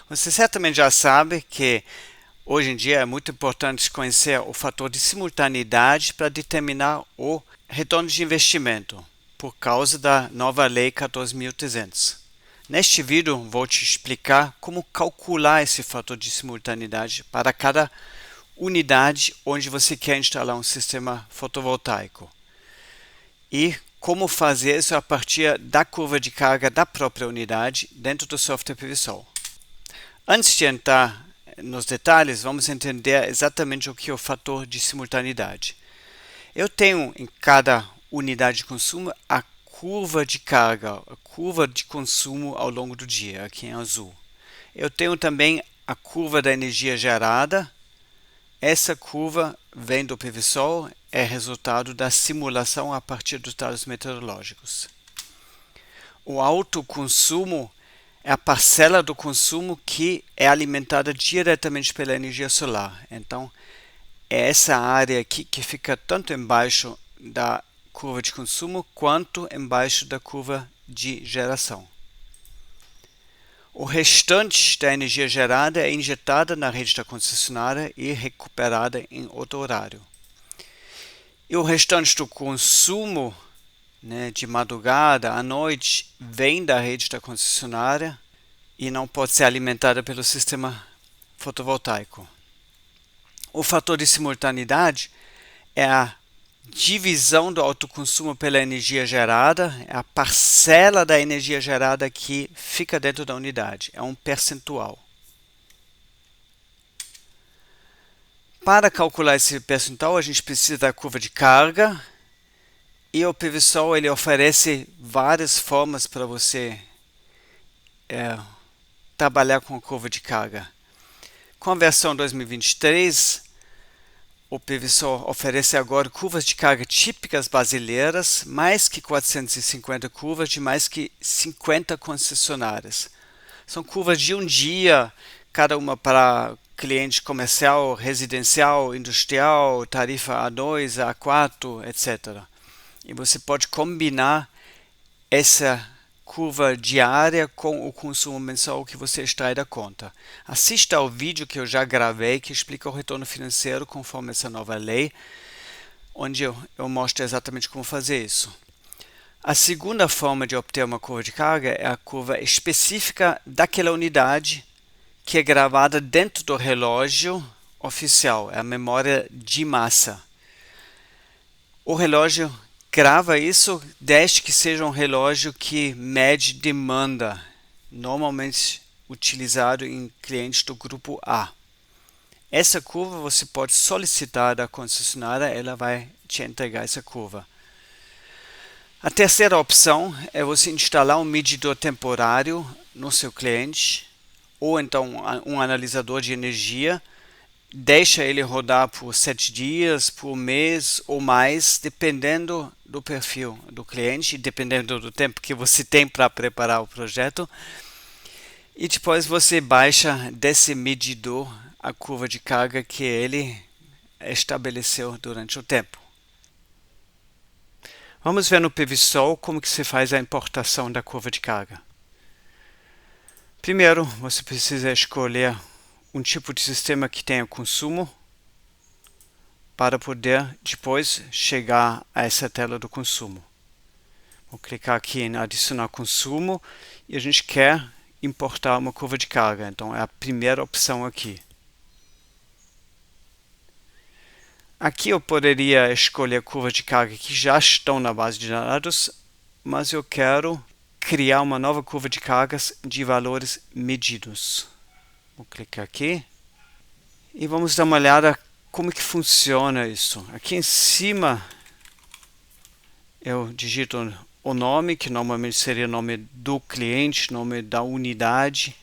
Você certamente já sabe que hoje em dia é muito importante conhecer o fator de simultaneidade para determinar o retorno de investimento, por causa da nova Lei 14.300. Neste vídeo vou te explicar como calcular esse fator de simultaneidade para cada unidade onde você quer instalar um sistema fotovoltaico e como fazer isso a partir da curva de carga da própria unidade dentro do software PVSol. Antes de entrar nos detalhes, vamos entender exatamente o que é o fator de simultaneidade. Eu tenho em cada unidade de consumo a curva de carga, a curva de consumo ao longo do dia, aqui em azul. Eu tenho também a curva da energia gerada. Essa curva vem do PVSol, é resultado da simulação a partir dos dados meteorológicos. O autoconsumo é a parcela do consumo que é alimentada diretamente pela energia solar. Então, é essa área aqui que fica tanto embaixo da curva de consumo quanto embaixo da curva de geração. O restante da energia gerada é injetada na rede da concessionária e recuperada em outro horário. E o restante do consumo, de madrugada à noite, vem da rede da concessionária e não pode ser alimentada pelo sistema fotovoltaico. O fator de simultaneidade é a divisão do autoconsumo pela energia gerada, é a parcela da energia gerada que fica dentro da unidade, é um percentual. Para calcular esse percentual, a gente precisa da curva de carga e o PVSol ele oferece várias formas para você trabalhar com a curva de carga. Com a versão 2023, o PVSol oferece agora curvas de carga típicas brasileiras, mais que 450 curvas de mais que 50 concessionárias. São curvas de um dia, cada uma para cliente comercial, residencial, industrial, tarifa A2, A4, etc. E você pode combinar essa curva diária com o consumo mensal que você extrai da conta. Assista ao vídeo que eu já gravei que explica o retorno financeiro conforme essa nova lei, onde eu mostro exatamente como fazer isso. A segunda forma de obter uma curva de carga é a curva específica daquela unidade que é gravada dentro do relógio oficial, é a memória de massa. O relógio grava isso desde que seja um relógio que mede demanda, normalmente utilizado em clientes do grupo A. Essa curva você pode solicitar da concessionária, ela vai te entregar essa curva. A terceira opção é você instalar um medidor temporário no seu cliente, ou então um analisador de energia. Deixa ele rodar por 7 dias, por mês ou mais, dependendo do perfil do cliente, dependendo do tempo que você tem para preparar o projeto. E depois você baixa desse medidor a curva de carga que ele estabeleceu durante o tempo. Vamos ver no PVSol como que se faz a importação da curva de carga. Primeiro, você precisa escolher um tipo de sistema que tenha consumo para poder depois chegar a essa tela do consumo. Vou clicar aqui em adicionar consumo e a gente quer importar uma curva de carga, então é a primeira opção aqui. Aqui eu poderia escolher curvas de carga que já estão na base de dados, mas eu quero criar uma nova curva de cargas de valores medidos. Vou clicar aqui e vamos dar uma olhada como que funciona isso. Aqui em cima eu digito o nome, que normalmente seria o nome do cliente, nome da unidade,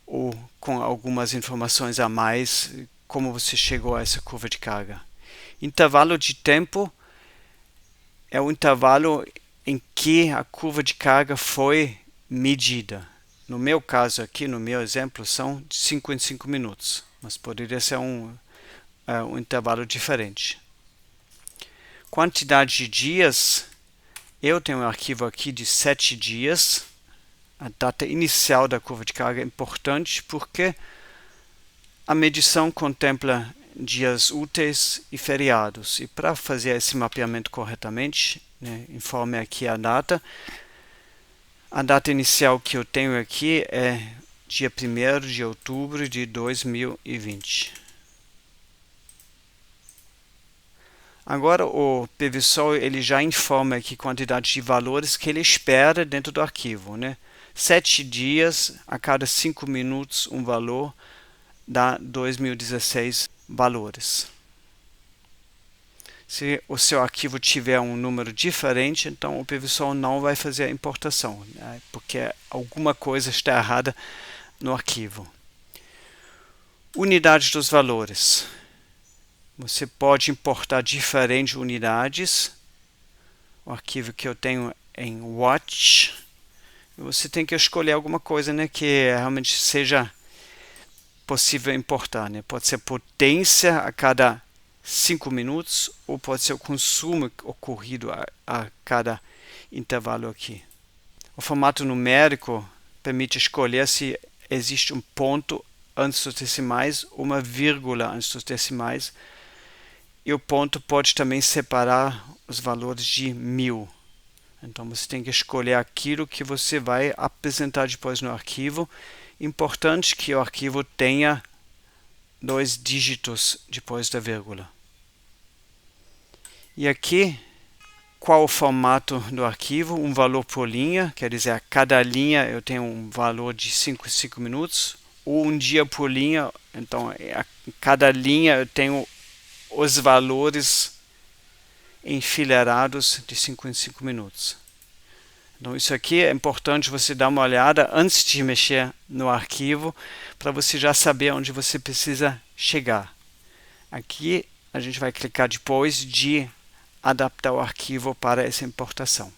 ou com algumas informações a mais, como você chegou a essa curva de carga. Intervalo de tempo é o intervalo em que a curva de carga foi medida. No meu caso aqui, no meu exemplo, são de 5 em 5 minutos, mas poderia ser um intervalo diferente. Quantidade de dias, eu tenho um arquivo aqui de 7 dias, A data inicial da curva de carga é importante porque a medição contempla dias úteis e feriados. E para fazer esse mapeamento corretamente, né, informe aqui a data. A data inicial que eu tenho aqui é dia 1º de outubro de 2020. Agora o PVSol ele já informa aqui quantidade de valores que ele espera dentro do arquivo, né? 7 dias, a cada 5 minutos um valor, dá 2016 valores. Se o seu arquivo tiver um número diferente, então o PVSol não vai fazer a importação, né? Porque alguma coisa está errada no arquivo. Unidade dos valores. Você pode importar diferentes unidades. O arquivo que eu tenho em watch. Você tem que escolher alguma coisa, né, que realmente seja possível importar, né? Pode ser potência a cada 5 minutos ou pode ser o consumo ocorrido a cada intervalo aqui. O formato numérico permite escolher se existe um ponto antes dos decimais ou uma vírgula antes dos decimais. E o ponto pode também separar os valores de 1000. Então você tem que escolher aquilo que você vai apresentar depois no arquivo. Importante que o arquivo tenha 2 dígitos depois da vírgula. E aqui, qual o formato do arquivo? Um valor por linha, quer dizer, a cada linha eu tenho um valor de 5 minutos. Ou um dia por linha, então a cada linha eu tenho os valores enfileirados de 5 em 5 minutos. Então isso aqui é importante você dar uma olhada antes de mexer no arquivo, para você já saber onde você precisa chegar. Aqui a gente vai clicar depois de adaptar o arquivo para essa importação.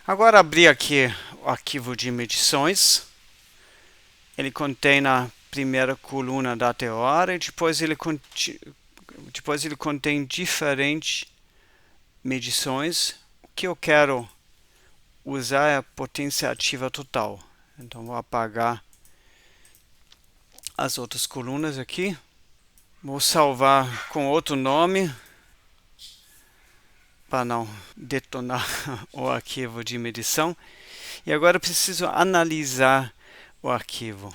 Agora abrir aqui o arquivo de medições. Ele contém na primeira coluna data e hora e depois ele contém diferentes medições. O que eu quero usar é a potência ativa total. Então vou apagar as outras colunas aqui. Vou salvar com outro nome para não detonar o arquivo de medição. E agora eu preciso analisar o arquivo.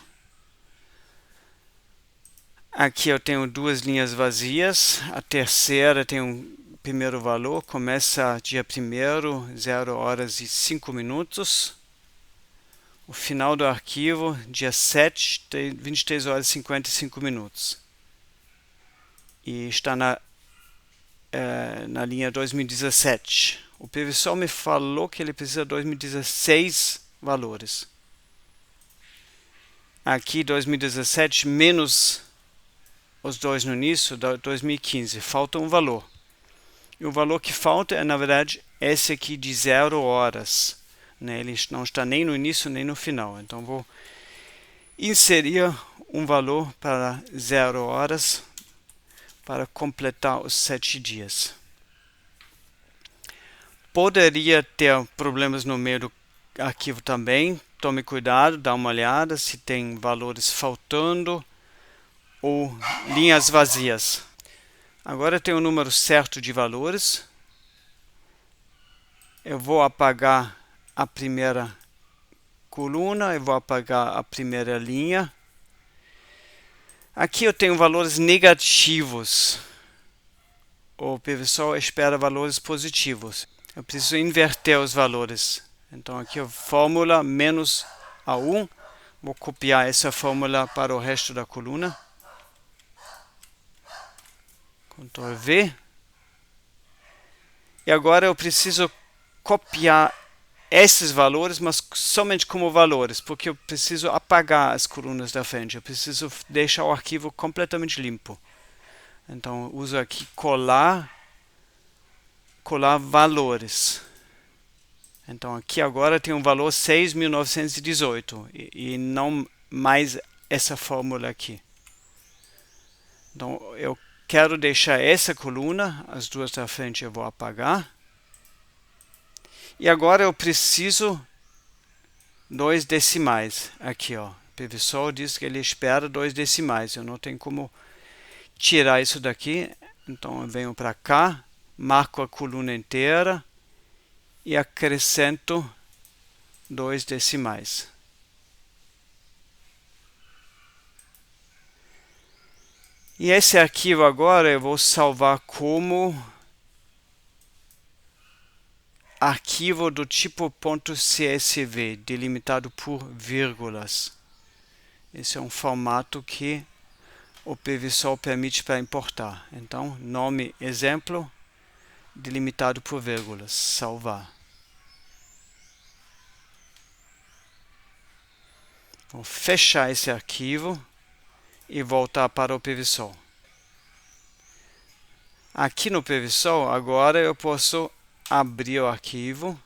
Aqui eu tenho 2 linhas vazias. A terceira tem um primeiro valor, começa dia 1º, 0 horas e 5 minutos. O final do arquivo, dia 7, tem 23 horas e 55 minutos. E está na linha 2017. O PVSol me falou que ele precisa de 2016 valores. Aqui 2017 menos os 2 no início, 2015. Falta um valor. E o valor que falta é, na verdade, esse aqui de 0 horas. Né? Ele não está nem no início nem no final. Então vou inserir um valor para 0 horas para completar os 7 dias. Poderia ter problemas no meio do arquivo também. Tome cuidado, dá uma olhada se tem valores faltando ou linhas vazias. Agora tem o número certo de valores. Eu vou apagar a primeira coluna, eu vou apagar a primeira linha. Aqui eu tenho valores negativos. O PVSol espera valores positivos. Eu preciso inverter os valores. Então aqui a fórmula menos A1. Vou copiar essa fórmula para o resto da coluna. Ctrl V. E agora eu preciso copiar esses valores, mas somente como valores, porque eu preciso apagar as colunas da frente. Eu preciso deixar o arquivo completamente limpo. Então eu uso aqui colar valores. Então aqui agora tem um valor 6.918 e não mais essa fórmula aqui. Então eu quero deixar essa coluna, as duas da frente eu vou apagar. E agora eu preciso 2 decimais. Aqui, ó. O PVSol diz que ele espera 2 decimais. Eu não tenho como tirar isso daqui. Então eu venho para cá, marco a coluna inteira e acrescento 2 decimais. E esse arquivo agora eu vou salvar como arquivo do tipo .csv, delimitado por vírgulas. Esse é um formato que o PVSol permite para importar. Então, nome exemplo, delimitado por vírgulas, salvar. Vou fechar esse arquivo e voltar para o PVSol. Aqui no PVSol, agora eu posso abrir o arquivo.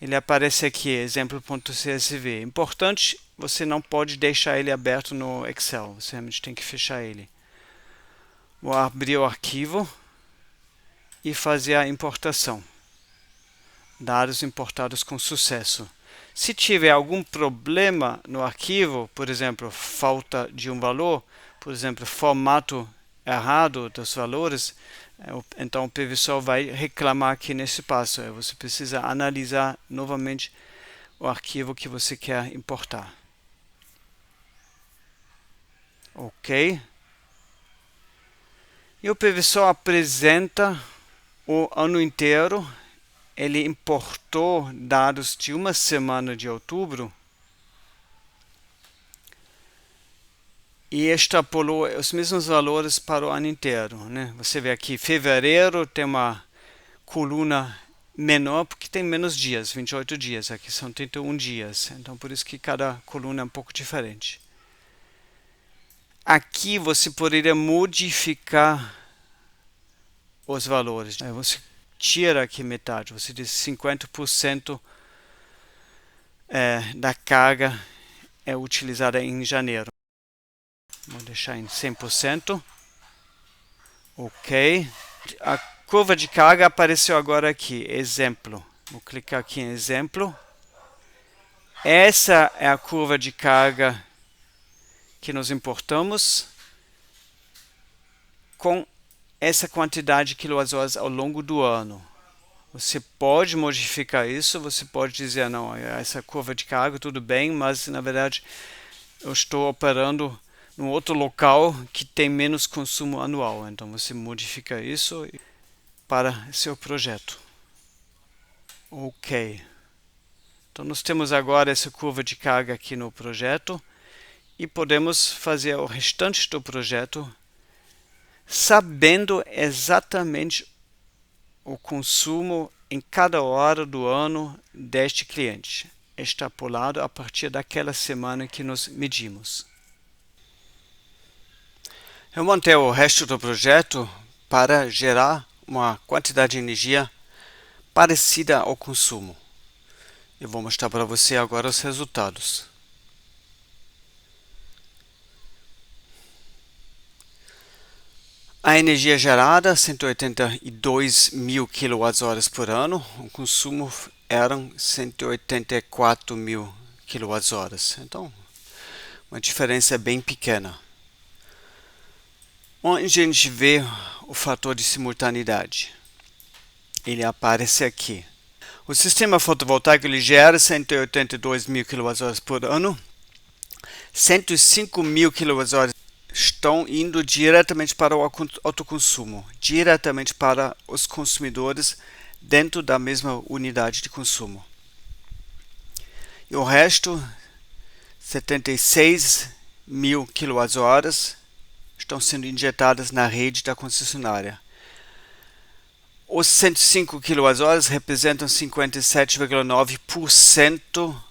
Ele aparece aqui, exemplo.csv. Importante, você não pode deixar ele aberto no Excel. Você realmente tem que fechar ele. Vou abrir o arquivo e fazer a importação. Dados importados com sucesso. Se tiver algum problema no arquivo, por exemplo, falta de um valor, por exemplo, formato errado dos valores, então o PVSol vai reclamar aqui nesse passo. Você precisa analisar novamente o arquivo que você quer importar. Ok. E o PVSol apresenta o ano inteiro. Ele importou dados de uma semana de outubro e extrapolou os mesmos valores para o ano inteiro, né? Você vê aqui, fevereiro tem uma coluna menor porque tem menos dias, 28 dias. Aqui são 31 dias. Então, por isso que cada coluna é um pouco diferente. Aqui você poderia modificar os valores. Você tira aqui metade. Você diz 50% da carga é utilizada em janeiro. Vou deixar em 100%. Ok. A curva de carga apareceu agora aqui. Exemplo. Vou clicar aqui em exemplo. Essa é a curva de carga que nós importamos com essa quantidade de quilowatt-horas ao longo do ano. Você pode modificar isso, você pode dizer, não, essa curva de carga tudo bem, mas na verdade eu estou operando num outro local que tem menos consumo anual. Então você modifica isso para seu projeto. Ok. Então nós temos agora essa curva de carga aqui no projeto e podemos fazer o restante do projeto sabendo exatamente o consumo em cada hora do ano deste cliente, extrapolado a partir daquela semana que nós medimos. Eu montei o resto do projeto para gerar uma quantidade de energia parecida ao consumo. Eu vou mostrar para você agora os resultados. A energia gerada, 182 mil kWh por ano. O consumo eram 184 mil kWh. Então, uma diferença bem pequena. Onde a gente vê o fator de simultaneidade? Ele aparece aqui. O sistema fotovoltaico ele gera 182 mil kWh por ano. 105 mil kWh estão indo diretamente para o autoconsumo, diretamente para os consumidores dentro da mesma unidade de consumo. E o resto, 76 mil kWh, estão sendo injetadas na rede da concessionária. Os 105 kWh representam 57,9%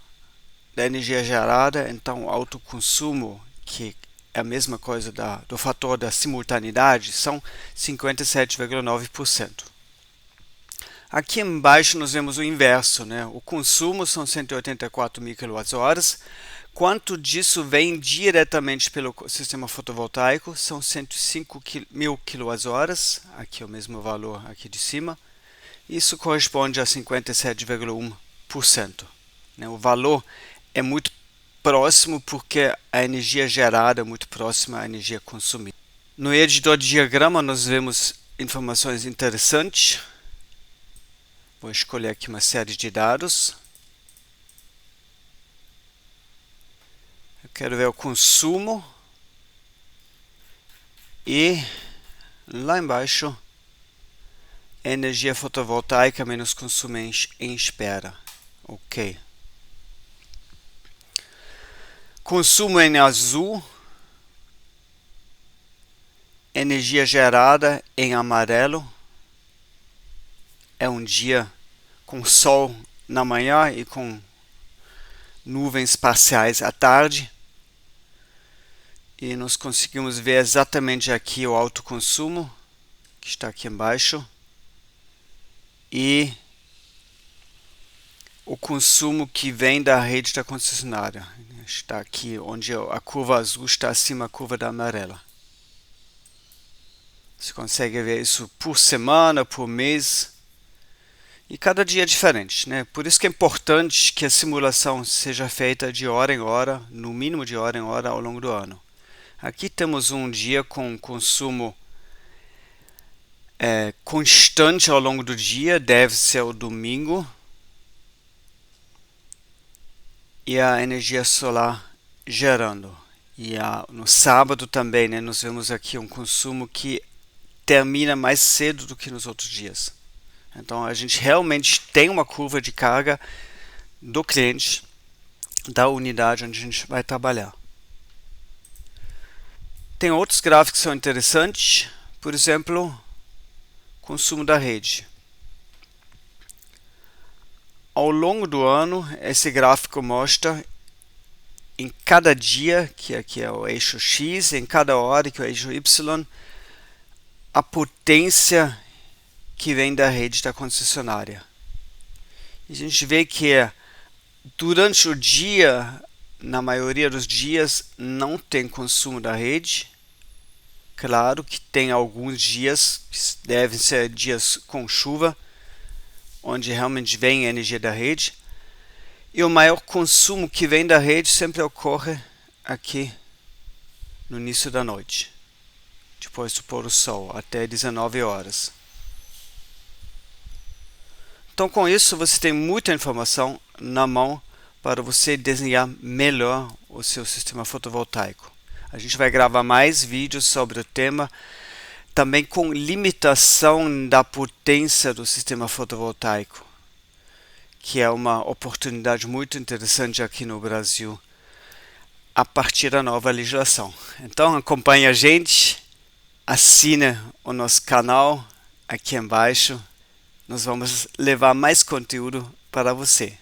da energia gerada, então o autoconsumo, que é a mesma coisa do fator da simultaneidade, são 57,9%. Aqui embaixo nós vemos o inverso, né? O consumo são 184 mil kWh. Quanto disso vem diretamente pelo sistema fotovoltaico? São 105 mil kWh. Aqui é o mesmo valor aqui de cima. Isso corresponde a 57,1%. O valor é muito próximo porque a energia gerada é muito próxima à energia consumida. No editor de diagrama nós vemos informações interessantes. Vou escolher aqui uma série de dados. Eu quero ver o consumo e lá embaixo energia fotovoltaica menos consumo em espera. Ok. Consumo em azul, energia gerada em amarelo. É um dia com sol na manhã e com nuvens parciais à tarde. E nós conseguimos ver exatamente aqui o alto consumo, que está aqui embaixo, e o consumo que vem da rede da concessionária. Está aqui onde a curva azul está acima da curva da amarela. Você consegue ver isso por semana, por mês, e cada dia é diferente, né? Por isso que é importante que a simulação seja feita de hora em hora, no mínimo de hora em hora ao longo do ano. Aqui temos um dia com consumo constante ao longo do dia, deve ser o domingo. E a energia solar gerando. E no sábado também, né, nós vemos aqui um consumo que termina mais cedo do que nos outros dias. Então a gente realmente tem uma curva de carga do cliente, da unidade onde a gente vai trabalhar. Tem outros gráficos que são interessantes, por exemplo, consumo da rede. Ao longo do ano, esse gráfico mostra em cada dia, que aqui é o eixo X, em cada hora, que é o eixo Y, a potência que vem da rede da concessionária. E a gente vê que durante o dia, na maioria dos dias, não tem consumo da rede. Claro que tem alguns dias, que devem ser dias com chuva, onde realmente vem a energia da rede. E o maior consumo que vem da rede sempre ocorre aqui no início da noite, depois do pôr do sol, até 19 horas. Então, com isso, você tem muita informação na mão para você desenhar melhor o seu sistema fotovoltaico. A gente vai gravar mais vídeos sobre o tema, também com limitação da potência do sistema fotovoltaico, que é uma oportunidade muito interessante aqui no Brasil, a partir da nova legislação. Então, acompanhe a gente, assine o nosso canal aqui embaixo. Nós vamos levar mais conteúdo para você.